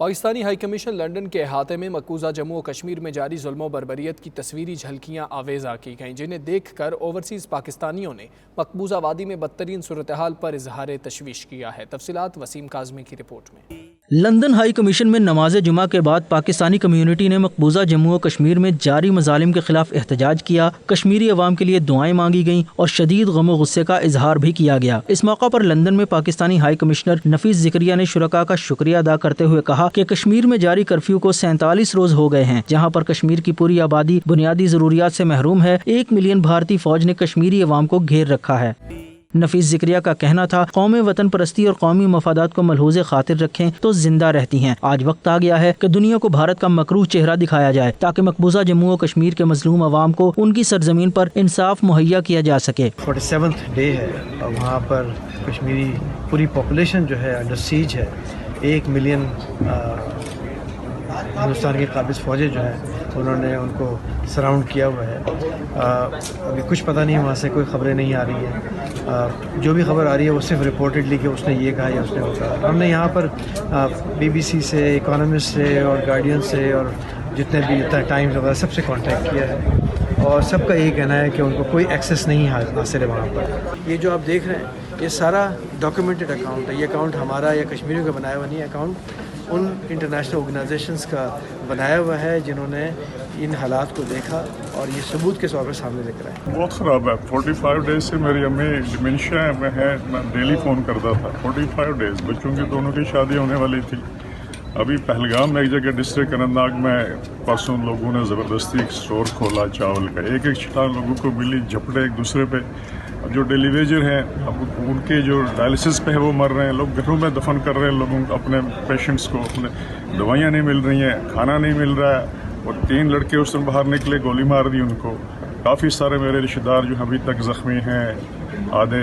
Pakistani high commission London के अहाते में मकबूजा जम्मू और कश्मीर में जारी जुल्म बर्बरियत की तस्वीरी झलकियाँ आवेज़ा की गईं, जिन्हें देख कर ओवरसीज़ पाकिस्तानियों ने मकबूजा वादी में बदतरीन सूरत हाल पर इजहार तशवीश किया है। तफसीलात वसीम काज़मी की रिपोर्ट में। लंदन हाई कमीशन में नमाज जुमा के बाद पाकिस्तानी कम्यूनिटी ने मकबूजा जम्मू और कश्मीर में जारी मजालिम के खिलाफ एहतजाज किया। कश्मीरी अवाम के लिए दुआएं मांगी गईं और शदीद गम गुस्से का इजहार भी किया गया। इस मौका पर लंदन में पाकिस्तानी हाई कमिश्नर नफीस जिक्रिया ने शुरका का शुक्रिया अदा करते हुए कहा कि कश्मीर में जारी कर्फ्यू को 47 रोज हो गए हैं, जहाँ पर कश्मीर की पूरी आबादी बुनियादी जरूरियात से महरूम है। 1 मिलियन भारतीय फौज ने कश्मीरी अवाम को घेर रखा है। नफीस जिक्रिया का कहना था, कौमें वतन परस्ती और कौमी मफादात को मलहूज़े खातिर रखें तो जिंदा रहती हैं। आज वक्त आ गया है कि दुनिया को भारत का मकरूह चेहरा दिखाया जाए, ताकि मकबूजा जम्मू और कश्मीर के मजलूम अवाम को उनकी सरजमीन पर इंसाफ मुहैया किया जा सके। 47th डे है और वहाँ पर कश्मीरी पूरी पॉपुलेशन जो है अंडर सीज है। 1 मिलियन हिंदुस्तान के काबिज फौजें जो है उन्होंने उनको सराउंड किया हुआ है। अभी कुछ पता नहीं, वहाँ से कोई खबरें नहीं आ रही हैं। जो भी खबर आ रही है वो सिर्फ रिपोर्टेडली कि उसने ये कहा या उसने वो कहा। हमने यहाँ पर BBC से, इकोनॉमिस्ट से और गार्डियन से और जितने भी टाइम्स वगैरह सबसे कांटेक्ट किया है और सबका यही कहना है कि उनको कोई एक्सेस नहीं हासिल है वहाँ पर। ये जो आप देख रहे हैं ये सारा डॉक्यूमेंटेड अकाउंट है। ये अकाउंट हमारा या कश्मीरियों का बनाया हुआ नहीं है, अकाउंट उन इंटरनेशनल ऑर्गेनाइजेशंस का बनाया हुआ है जिन्होंने इन हालात को देखा और ये सबूत के तौर पर सामने लेकर आए। बहुत ख़राब है। 45 डेज से मेरी अम्मी डिमेंशिया में है। मैं डेली फ़ोन करता था। 45 डेज बच्चों की दोनों की शादी होने वाली थी। अभी पहलगाम में एक जगह डिस्ट्रिक्ट अनंतनाग में परसों लोगों ने ज़बरदस्ती एक स्टोर खोला चावल का। एक शिकार लोगों को मिली, झपटे एक दूसरे पे। अब जो डेली वेजर हैं अब उनके जो डायलिसिस पे है वो मर रहे हैं। लोग घरों में दफन कर रहे हैं लोगों को, अपने पेशेंट्स को। अपने दवाइयाँ नहीं मिल रही हैं, खाना नहीं मिल रहा है। और 3 लड़के उस दिन बाहर निकले, गोली मार दी उनको। काफ़ी सारे मेरे रिश्तेदार जो अभी तक ज़ख्मी हैं, आधे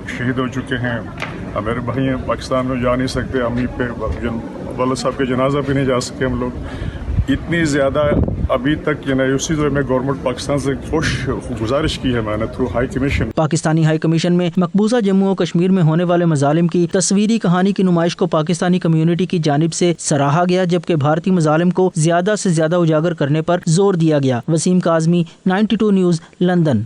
शहीद हो चुके हैं। अब मेरे भाई हैं पाकिस्तान में जा नहीं सकते, अम्मी पे वाला साहब के जनाजा पे नहीं जा सके हम लोग। इतनी ज़्यादा अभी तक उसी तरह में गवर्नमेंट पाकिस्तान से गुजारिश की है मैंने through high commission. Pakistani high commission में मकबूजा जम्मू और कश्मीर में होने वाले मजालिम की तस्वीरी कहानी की नुमाइश को पाकिस्तानी कम्यूनिटी की जानिब से सराहा गया, जबकि भारतीय मजालिम को ज्यादा से ज्यादा उजागर करने पर जोर दिया गया। Wasim Kazmi, 92 news, London.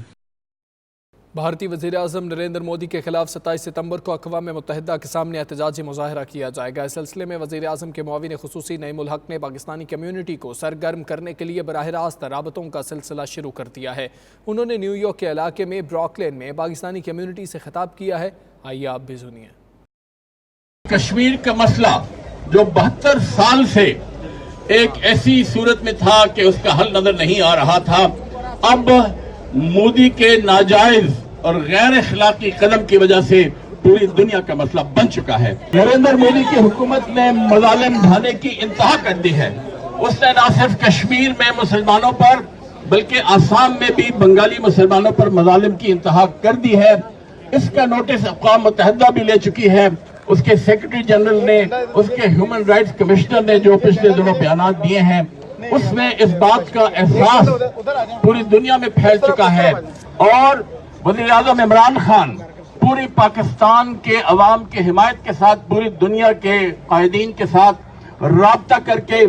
भारतीय वज़ीर-ए-आज़म नरेंद्र मोदी के खिलाफ 27 सितंबर को अक़वाम मुत्तहिदा के सामने एहतजाजी मुज़ाहरा किया जाएगा। इस सिलसिले में वज़ीर-ए-आज़म के मुआविन ख़ुसूसी नईम उल हक ने पाकिस्तानी कम्यूनिटी को सरगर्म करने के लिए बराह रास्त राबतों का सिलसिला शुरू कर दिया है। उन्होंने न्यूयॉर्क के इलाके में ब्रुकलिन में पाकिस्तानी कम्यूनिटी से खिताब किया है। आइए आप भी सुनिए। कश्मीर का मसला जो 72 साल से एक ऐसी सूरत में था कि उसका हल नजर नहीं आ रहा था, अब मोदी के नाजायज और गैर अखलाकी कदम की वजह से पूरी दुनिया का मसला बन चुका है। नरेंद्र मोदी की हुकूमत ने मजालिम ढाने की इंतहा कर दी है। उसने न सिर्फ कश्मीर में मुसलमानों पर बल्कि आसाम में भी बंगाली मुसलमानों पर मजालिम की इंतहा कर दी है। इसका नोटिस अक़वाम मुत्तहिदा भी ले चुकी है। उसके सेक्रेटरी जनरल ने, उसके ह्यूमन राइट्स कमिश्नर ने जो पिछले दिनों बयान दिए हैं, उसमें इस बात का एहसास पूरी दुनिया में फैल चुका है। और वज़ीर-ए-आज़म इमरान खान पूरी पाकिस्तान के अवाम की हिमायत के साथ पूरी दुनिया के कायदीन के साथ राब्ता करके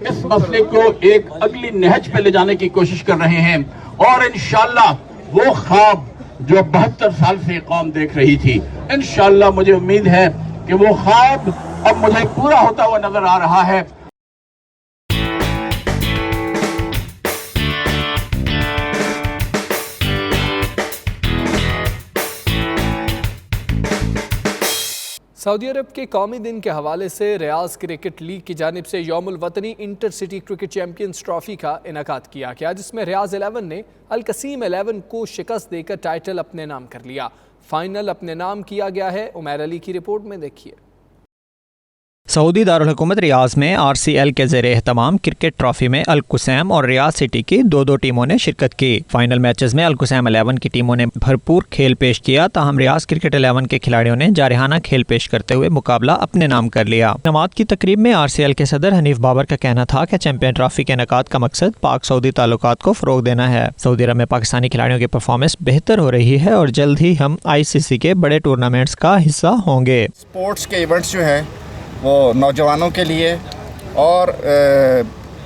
इस मसले को एक अगली नहज पे ले जाने की कोशिश कर रहे हैं। और इंशाअल्लाह वो ख्वाब जो 72 साल से कौम देख रही थी, इंशाअल्लाह मुझे उम्मीद है कि वो ख्वाब अब मुझे पूरा होता हुआ नजर आ रहा है। सऊदी अरब के कौमी दिन के हवाले से रियाज क्रिकेट लीग की जानिब से यौमुल वतनी intercity cricket champions trophy का इनेकाद किया गया, जिसमें रियाज 11 ने अल कसीम 11 को शिकस्त देकर टाइटल अपने नाम कर लिया। फाइनल अपने नाम किया गया है। उमैर अली की रिपोर्ट में देखिए। सऊदी दारुल हुकूमत रियाज में RCL के ज़ेरे एहतमाम क्रिकेट ट्रॉफी में अल कुसैम और रियाज सिटी की दो टीमों ने शिरकत की। फाइनल मैचेस में अल कुसैम 11 की टीमों ने भरपूर खेल पेश किया, ताहम रियाज क्रिकेट 11 के खिलाड़ियों ने जारहाना खेल पेश करते हुए मुकाबला अपने नाम कर लिया। नमाज की तकरीब में RCL के सदर हनीफ बाबर का कहना था कि चैंपियन ट्रॉफी के इनेकाद का मकसद पाक सऊदी ताल्लुकात को फ़रोग देना है। सऊदी अरब में पाकिस्तानी खिलाड़ियों की परफॉर्मेंस बेहतर हो रही है और जल्द ही हम ICC के बड़े टूर्नामेंट्स का हिस्सा होंगे। स्पोर्ट्स के इवेंट्स जो है वो नौजवानों के लिए और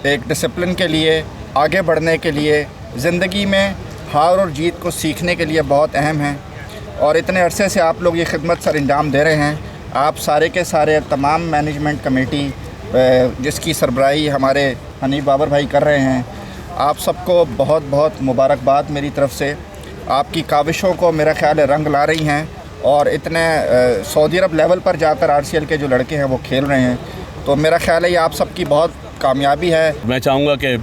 एक डिसिप्लिन के लिए, आगे बढ़ने के लिए, ज़िंदगी में हार और जीत को सीखने के लिए बहुत अहम है। और इतने अरसे से आप लोग ये खिदमत सर अंजाम दे रहे हैं। आप सारे के सारे तमाम मैनेजमेंट कमेटी जिसकी सरबराही हमारे हनीफ बाबर भाई कर रहे हैं, आप सबको बहुत बहुत मुबारकबाद मेरी तरफ़ से। आपकी काविशों को मेरा ख्याल है रंग ला रही हैं और इतने सऊदी अरब लेवल पर जाकर RCL के जो लड़के हैं वो खेल रहे हैं, तो मेरा ख्याल है ये आप सबकी बहुत कामयाबी है। मैं चाहूँगा कि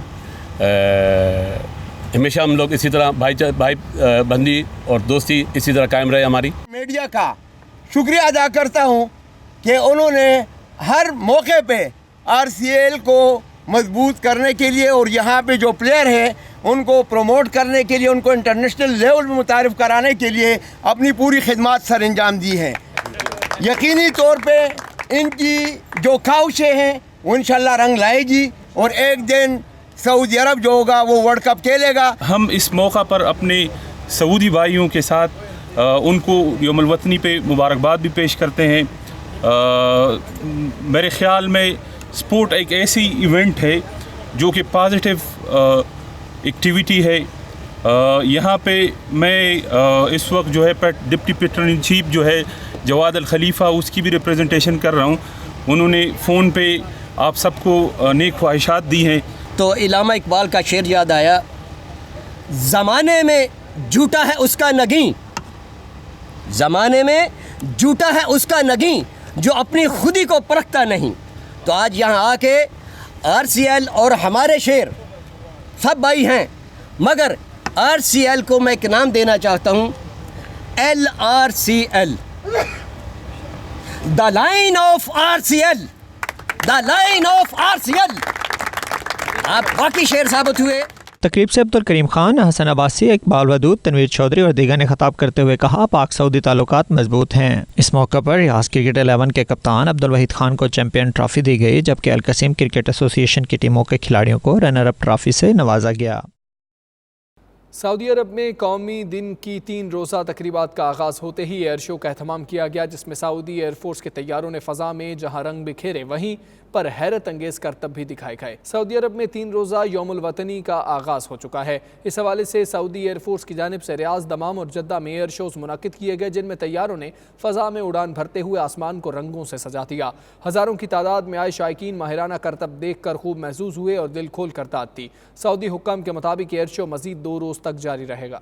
हमेशा हम लोग इसी तरह भाई बंदी और दोस्ती इसी तरह कायम रहे हमारी। मीडिया का शुक्रिया अदा करता हूँ कि उन्होंने हर मौके पे RCL को मजबूत करने के लिए और यहाँ पे जो प्लेयर हैं उनको प्रमोट करने के लिए, उनको इंटरनेशनल लेवल में मुतारिफ कराने के लिए अपनी पूरी खिदमत सर अंजाम दी हैं। यकीनी तौर पे इनकी जो ख्वाहिशें हैं वो इंशाल्लाह रंग लाएगी और एक दिन सऊदी अरब जो होगा वो वर्ल्ड कप खेलेगा। हम इस मौका पर अपने सऊदी भाइयों के साथ उनको यौमुल वतनी पे मुबारकबाद भी पेश करते हैं। मेरे ख़्याल में स्पोर्ट एक ऐसी इवेंट है जो कि पॉजिटिव एक्टिविटी है। यहाँ पे मैं इस वक्त जो है डिप्टी पैटर्न इन चीफ जो है जवाद अल खलीफा, उसकी भी रिप्रेजेंटेशन कर रहा हूँ। उन्होंने फ़ोन पे आप सबको नेक ख्वाहिशात दी हैं। तो इलामा इकबाल का शेर याद आया, ज़माने में झूठा है उसका नगीं, ज़माने में झूठा है उसका नगीं जो अपनी खुदी को परखता नहीं। तो आज यहाँ आके RCL और हमारे शेर सब भाई हैं, मगर RCL को मैं एक नाम देना चाहता हूँ, LRCL, the line of RCL, the line of RCL। आप बाकी शेर साबित हुए। तकरीब से अब्दुल करीम खान, हसन अब्बासी, इकबाल वदूद, तनवीर चौधरी और दीगर ने खिताब करते हुए कहा, पाक सऊदी ताल्लुकात मजबूत हैं। इस मौके पर रियाज क्रिकेट 11 के कप्तान अब्दुल वहीद खान को चैंपियन ट्रॉफी दी गई, जबकि अल कसीम क्रिकेट एसोसिएशन की टीमों के खिलाड़ियों को रनर अप ट्रॉफी से नवाजा गया। सऊदी अरब में कौमी दिन की 3 रोज़ा तकरीबात का आगाज़ होते ही एयर शो का एहतमाम किया गया, जिसमें सऊदी एयरफोर्स के तैयारों ने फ़ज़ा में जहां रंग बिखेरे वहीं पर हैरत अंगेज़ करतब भी दिखाए गए। सऊदी अरब में 3 रोज़ा यौमुल वतनी का आगाज़ हो चुका है। इस हवाले से सऊदी एयरफोर्स की जानिब से रियाज, दमाम और जद्दा में एयर शोज़ मुनक़िद किए गए, जिनमें तैयारों ने फ़ज़ा में उड़ान भरते हुए आसमान को रंगों से सजा दिया। हज़ारों की तादाद में आए शायकीन माहिराना करतब देख कर खूब महसूस हुए और दिल खोल कर ताज थी। सऊदी हुक्काम के मुताबिक एयर शो मज़ीद 2 रोज़ तक जारी रहेगा।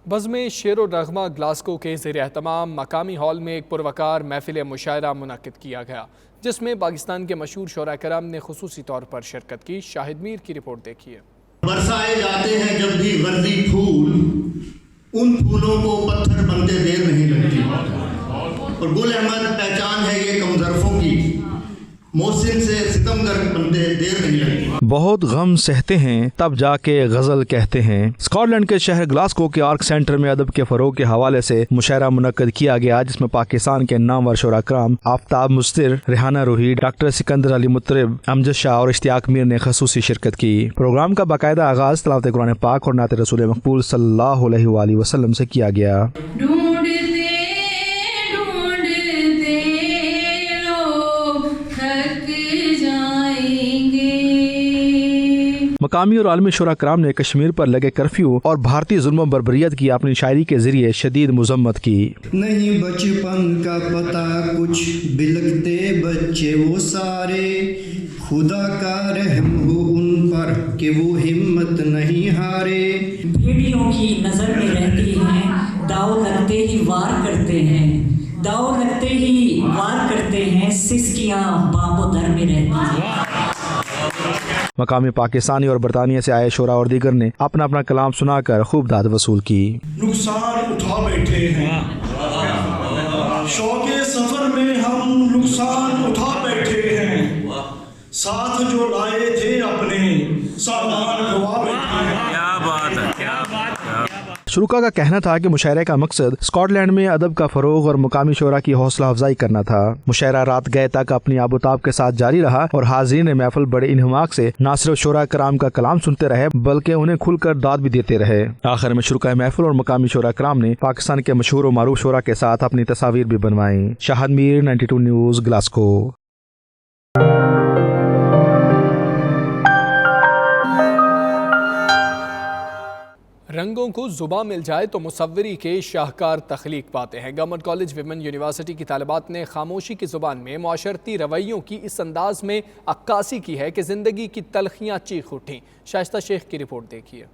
बज़्म शेर और नग़मा ग्लासगो के ज़ेर एहतमाम मकामी हॉल में एक पुरवकार महफिल मुशायरा मुनक़िद किया गया, जिसमें पाकिस्तान के मशहूर शोरा कराम ने खुसूसी तौर पर शिरकत की। शाहिद मीर की रिपोर्ट देखिए। बरसाए जाते हैं जब भी वर्दी फूल, उन फूलों को पत्थर बनते देर नहीं लगती। और गुल अहमद पहचान है ये कमजरफों की, मोहसिन से सितमगर बनते देर नहीं लगती। बहुत गम सहते हैं तब जाके गजल कहते हैं। स्कॉटलैंड के शहर ग्लासगो के आर्क सेंटर में अदब के फरोग के हवाले से मुशायरा मुनक्कद किया गया, जिसमें पाकिस्तान के नामवर शोरा कराम आफ्ताब मुस्तिर, रेहाना रूही, डॉक्टर सिकंदर अली मुतरिब, अमजद शाह और इश्तियाक मीर ने खसूसी शिरकत की। प्रोग्राम का बाकायदा आगाज तिलावत कुरान पाक और नात रसूल मकबूल सल्लल्लाहु अलैहि वसल्लम से किया गया। मकामी और आलमी शोरा कराम ने कश्मीर पर लगे कर्फ्यू और भारतीय जुल्म बर्बरियत की अपनी शायरी के जरिए शदीद मुजम्मत की। नहीं बचपन का पता कुछ, बिलखते बच्चे वो सारे, खुदा का रहम हो उन पर कि वो हिम्मत नहीं हारे। भेड़ियों की नजर में रहती हैं, दाव लगते ही वार करते हैं, दाव लगते ही वार करते हैं, सिसकियां बाबो दर में रहती हैं। मकामी पाकिस्तानी और बरतानिया से आए शोरा और दीगर ने अपना अपना कलाम सुनाकर खूब दाद वसूल की। नुकसान उठा बैठे हैं, शौके सफर में हम नुकसान उठा बैठे हैं, साथ जो लाए थे अपने सामान गवा बैठे हैं। क्या बात है, क्या बात है। शुरुका का कहना था कि मुशायरे का मकसद स्कॉटलैंड में अदब का फरोग और मुकामी शोरा की हौसला अफजाई करना था। मुशायरा रात गए तक अपनी आबोताब के साथ जारी रहा और हाज़रीन महफिल बड़े इन्हमाक से न सिर्फ शोरा कराम का कलाम सुनते रहे बल्कि उन्हें खुलकर दाद भी देते रहे। आखिर में शुरुका महफिल और मुकामी शोरा कराम ने पाकिस्तान के मशहूर और मारूफ शोरा के साथ अपनी तस्वीर भी बनवाई। Shahid Mir, 92 news, Glasgow. रंगों को जुबां मिल जाए तो मुसव्वरी के शाहकार तख्लीक पाते हैं। गवर्नमेंट कॉलेज विमेन यूनिवर्सिटी की तालिबात ने खामोशी की जुबान में मुआशरती रवैयों की इस अंदाज में अक्कासी की है कि जिंदगी की तलखियाँ चीख उठीं। शाइस्ता शेख की रिपोर्ट देखिए।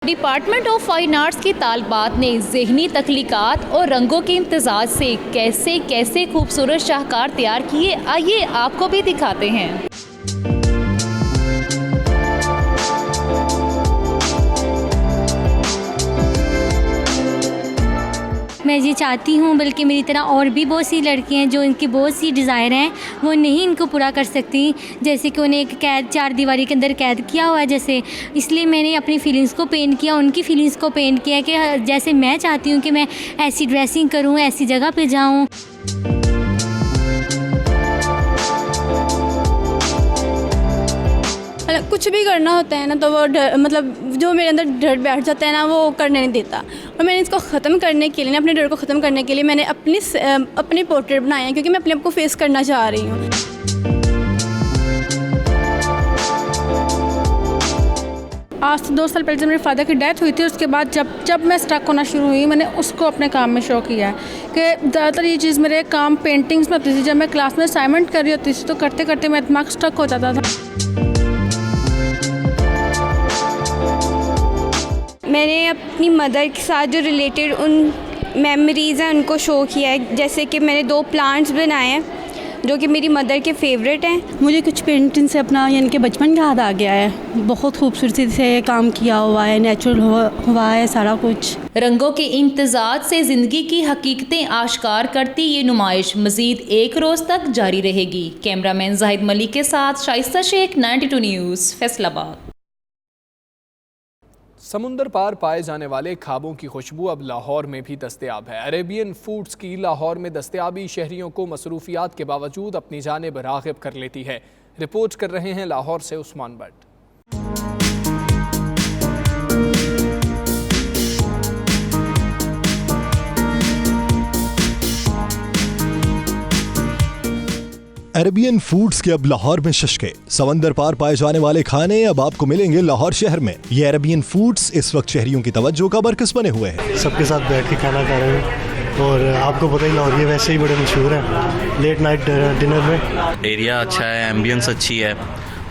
डिपार्टमेंट ऑफ फाइन आर्ट्स की तालिबात ने ज़हनी तख्लीकात और रंगों के इम्तजाज से कैसे कैसे खूबसूरत शाहकार तैयार किए, आइए आपको भी दिखाते हैं। मैं ये चाहती हूँ, बल्कि मेरी तरह और भी बहुत सी लड़कियाँ हैं जो इनकी बहुत सी डिज़ायर हैं वो नहीं इनको पूरा कर सकती, जैसे कि उन्हें एक कैद, चार दीवारी के अंदर कैद किया हुआ है जैसे। इसलिए मैंने अपनी फीलिंग्स को पेंट किया, उनकी फीलिंग्स को पेंट किया कि जैसे मैं चाहती हूँ कि मैं ऐसी ड्रेसिंग करूँ, ऐसी जगह पे जाऊँ। कुछ भी करना होता है ना तो वो मतलब जो मेरे अंदर डर बैठ जाता है ना वो करने नहीं देता, और मैंने इसको ख़त्म करने के लिए ना, अपने डर को ख़त्म करने के लिए मैंने अपनी पोर्ट्रेट बनाए हैं, क्योंकि मैं अपने आप को फेस करना चाह रही हूँ। आज से 2 साल पहले जब मेरे फादर की डेथ हुई थी, उसके बाद जब मैं स्टक होना शुरू हुई, मैंने उसको अपने काम में शो किया है कि ज़्यादातर ये चीज़ मेरे काम पेंटिंग्स में होती थी। जब मैं क्लास में असाइनमेंट कर रही होती थी तो करते करते मेरा दिमाग स्टक हो जाता था। मैंने अपनी मदर के साथ जो रिलेटेड उन मेमोरीज़ हैं उनको शो किया है, जैसे कि मैंने 2 प्लांट्स बनाए हैं जो कि मेरी मदर के फेवरेट हैं। मुझे कुछ पेंटिंग से अपना यानी कि बचपन याद आ गया है। बहुत खूबसूरती से काम किया हुआ है, नेचुरल हुआ है सारा कुछ। रंगों के इम्तजाज से ज़िंदगी की हकीकतें आश्कार करती ये नुमाइश मज़ीद 1 रोज़ तक जारी रहेगी। कैमरामैन जाहिद मलिक के साथ शाइस्ता शेख, 92 न्यूज़, फैसलाबाद। समुंदर पार पाए जाने वाले खाबों की खुशबू अब लाहौर में भी दस्तयाब है। अरेबियन फूड्स की लाहौर में दस्तयाबी शहरियों को मसरूफियात के बावजूद अपनी जानिब राग़िब कर लेती है। रिपोर्ट कर रहे हैं लाहौर से उस्मान भट्ट। अरेबियन फूड्स के अब लाहौर में शशके। समंदर पार पाए जाने वाले खाने अब आपको मिलेंगे लाहौर शहर में। ये अरेबियन फूड्स इस वक्त शहरियों की तवज्जो का मरकज बने हुए हैं। सबके साथ बैठ के खाना खा रहे हैं, और आपको पता ही लाहौर ये वैसे ही बड़े मशहूर हैं लेट नाइट डिनर में। एरिया अच्छा है, एम्बियंस अच्छी है,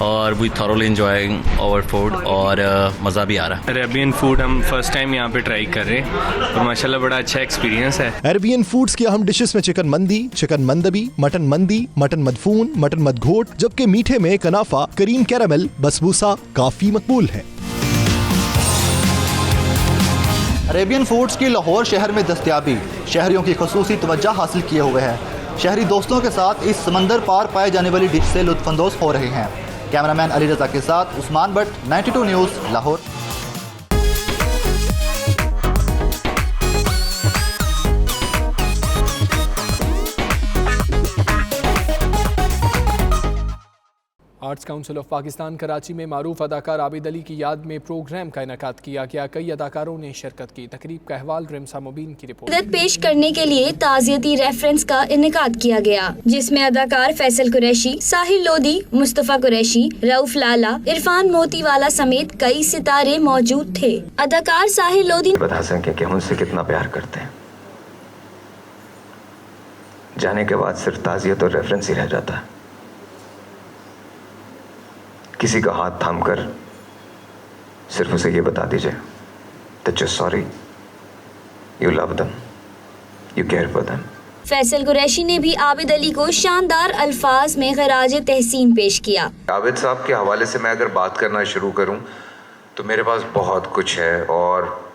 और we thoroughly enjoying our food, और मज़ा भी आ रहा है। अरेबियन फूड हम फर्स्ट टाइम यहाँ पे ट्राई कर रहे हैं, और माशाल्लाह बड़ा अच्छा एक्सपीरियंस है। अरेबियन फूड्स की अहम डिशेस में चिकन मंदी, चिकन मंदबी, मटन मंदी, मटन मदफून, मटन मदघोट, जबकि मीठे में कनाफा, करीम कैरामल, बसबूसा काफी मकबूल है। अरेबियन फूड्स की लाहौर शहर में दस्तयाबी शहरियों की खुसूसी तवज्जो हासिल किए हुए है। शहरी दोस्तों के साथ इस समंदर पार पाए जाने वाली डिश से लुत्फानंदोज़ हो रहे हैं। कैमरामैन अली रजा के साथ Usman Bhatt, 92 news, Lahore. Arts council of Pakistan Karachi में मारूफ अदाकार आबिद अली की याद में प्रोग्राम का इनेकाद किया गया। कई अदाकारों ने शिरकत की। तकरीब का अहवाल रिमसा मुबीन की रिपोर्ट। पेश करने के लिए ताज़ियती रेफरेंस का इनेकाद किया गया, जिसमें अदाकार फैसल कुरैशी, साहिल लोधी, मुस्तफ़ा कुरैशी, रऊफ लाला, इरफान मोतीवाला समेत कई सितारे मौजूद थे। अदाकार साहिल लोधी बता सकें कि उनसे कितना प्यार करते हैं। जाने के बाद सिर्फ ताज़ियत और रेफरेंस ही रह जाता है। किसी का हाथ थामकर सिर्फ उसे ये बता दीजिए that you're sorry, you love them, you care for them। Faisal Qureshi ने भी आबिद अली को शानदार अल्फाज में खराज तहसीन पेश किया। आबिद साहब के हवाले से मैं अगर बात करना शुरू करूं तो मेरे पास बहुत कुछ है, और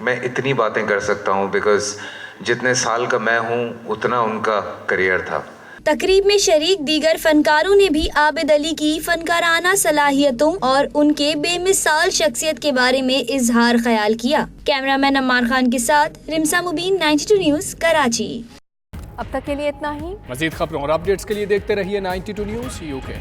मैं इतनी बातें कर सकता हूं बिकॉज जितने साल का मैं हूं उतना उनका करियर था। तकरीब में शरीक दीगर फनकारों ने भी आबिद अली की फनकाराना सलाहियतों और उनके बेमिसाल शख्सियत के बारे में इजहार ख्याल किया। कैमरामैन अम्मार खान के साथ रिमसा मुबीन, 92 न्यूज़, कराची। अब तक के लिए इतना ही। मज़ीद खबरों और अपडेट्स के लिए देखते रहिए 92 न्यूज़ UK।